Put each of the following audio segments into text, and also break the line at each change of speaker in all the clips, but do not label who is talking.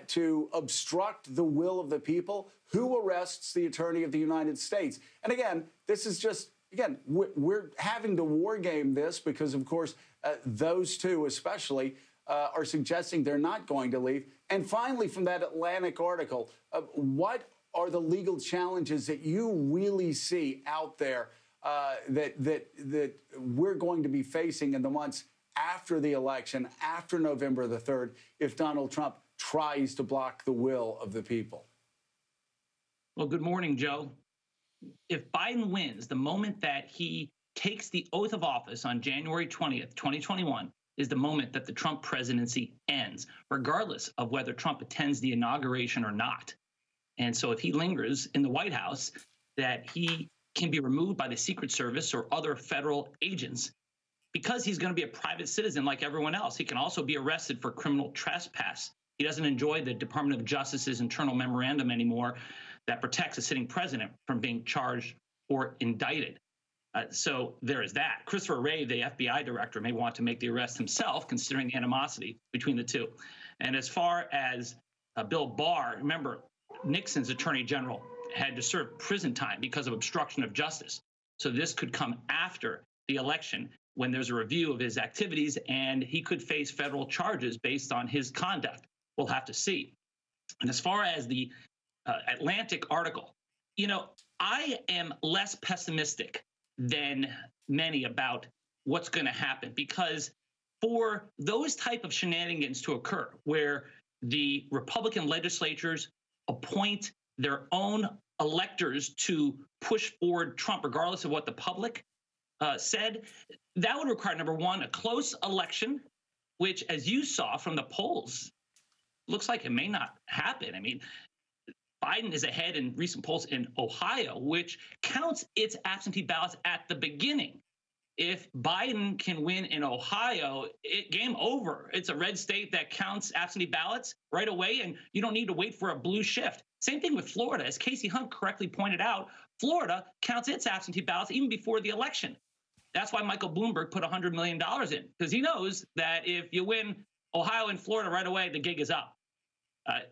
to obstruct the will of the people? Who arrests the Attorney of the United States? And again, this is just, again, we're having to war game this because, of course, those two especially are suggesting they're not going to leave. And finally, from that Atlantic article, what are the legal challenges that you really see out there that we're going to be facing in the months after the election, after November the 3rd, if Donald Trump tries to block the will of the people?
Well, good morning, Joe. If Biden wins, the moment that he takes the oath of office on January 20th, 2021, is the moment that the Trump presidency ends, regardless of whether Trump attends the inauguration or not. And so if he lingers in the White House, that he can be removed by the Secret Service or other federal agents because he's going to be a private citizen like everyone else. He can also be arrested for criminal trespass. He doesn't enjoy the Department of Justice's internal memorandum anymore that protects a sitting president from being charged or indicted. So there is that. Christopher Wray, the FBI director, may want to make the arrest himself, considering the animosity between the two. And as far as Bill Barr, remember, Nixon's attorney general had to serve prison time because of obstruction of justice. So this could come after the election when there's a review of his activities, and he could face federal charges based on his conduct. We'll have to see. And as far as the Atlantic article, you know, I am less pessimistic than many about what's going to happen, because for those type of shenanigans to occur where the Republican legislatures appoint their own electors to push forward Trump, regardless of what the public said, that would require, number one, a close election, which, as you saw from the polls, looks like it may not happen. I mean, Biden is ahead in recent polls in Ohio, which counts its absentee ballots at the beginning. If Biden can win in Ohio, game over. It's a red state that counts absentee ballots right away, and you don't need to wait for a blue shift. Same thing with Florida. As Casey Hunt correctly pointed out, Florida counts its absentee ballots even before the election. That's why Michael Bloomberg put $100 million in, because he knows that if you win Ohio and Florida right away, the gig is up.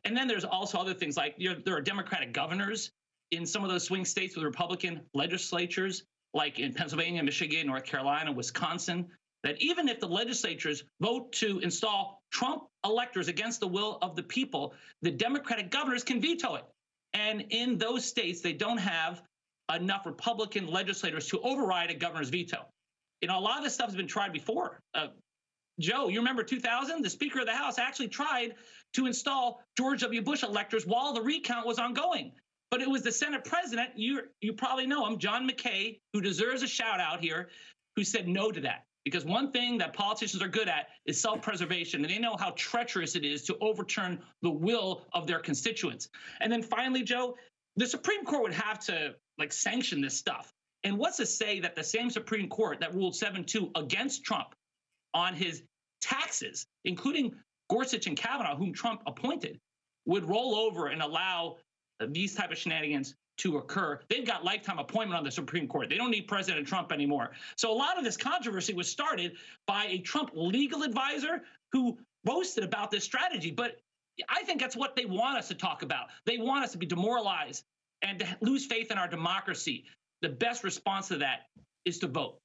And then there's also other things like there are Democratic governors in some of those swing states with Republican legislatures, like in Pennsylvania, Michigan, North Carolina, Wisconsin, that even if the legislatures vote to install Trump electors against the will of the people, the Democratic governors can veto it. And in those states, they don't have enough Republican legislators to override a governor's veto. You know, a lot of this stuff has been tried before. Joe, you remember 2000? The Speaker of the House actually tried to install George W. Bush electors while the recount was ongoing. But it was the Senate president, you probably know him, John McKay, who deserves a shout out here, who said no to that. Because one thing that politicians are good at is self-preservation, and they know how treacherous it is to overturn the will of their constituents. And then finally, Joe, the Supreme Court would have to sanction this stuff. And what's to say that the same Supreme Court that ruled 7-2 against Trump on his taxes, including Gorsuch and Kavanaugh, whom Trump appointed, would roll over and allow these type of shenanigans to occur? They've got lifetime appointment on the Supreme Court. They don't need President Trump anymore. So a lot of this controversy was started by a Trump legal advisor who boasted about this strategy. But I think that's what they want us to talk about. They want us to be demoralized and to lose faith in our democracy. The best response to that is to vote.